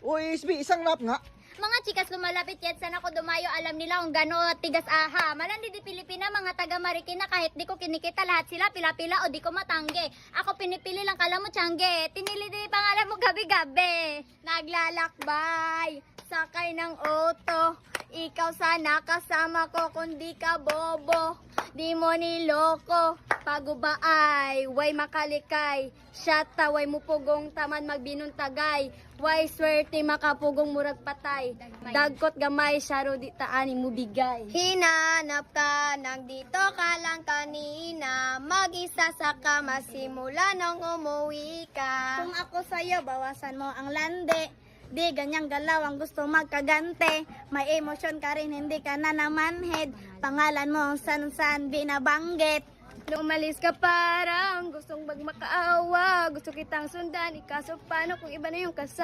Uy, SB, isang rap nga. Mga chikas lumalapit yet sana ko dumayo, alam nila kung gano'n tigas aha. Malandi di Pilipina, mga taga Marikina, kahit di ko kinikita lahat sila pila-pila o di ko matangge. Ako pinipili lang kala mo tiyangge, tinili di pangalan mo gabi-gabi. Naglalakbay, sakay ng auto, ikaw sana kasama ko kundi ka bobo. Di mo niloko, pagubaay, way makalikay, syata way mupugong taman magbinuntagay, way swerte makapugong murag patay, dagkot gamay syaro di taani mo bigay. Hinanap ka nang dito ka lang kanina, mag-isa sa kama simula nang umuwi ka. Kung ako sa'yo, bawasan mo ang lande. Di ganyang galaw ang gusto magkagante. May emosyon ka rin, hindi ka na namanhead. Pangalan mo san-san binabanggit. Lumalis ka parang gustong magmakaawa. Gusto kitang sundan, ikaso paano kung iba na yung kasama.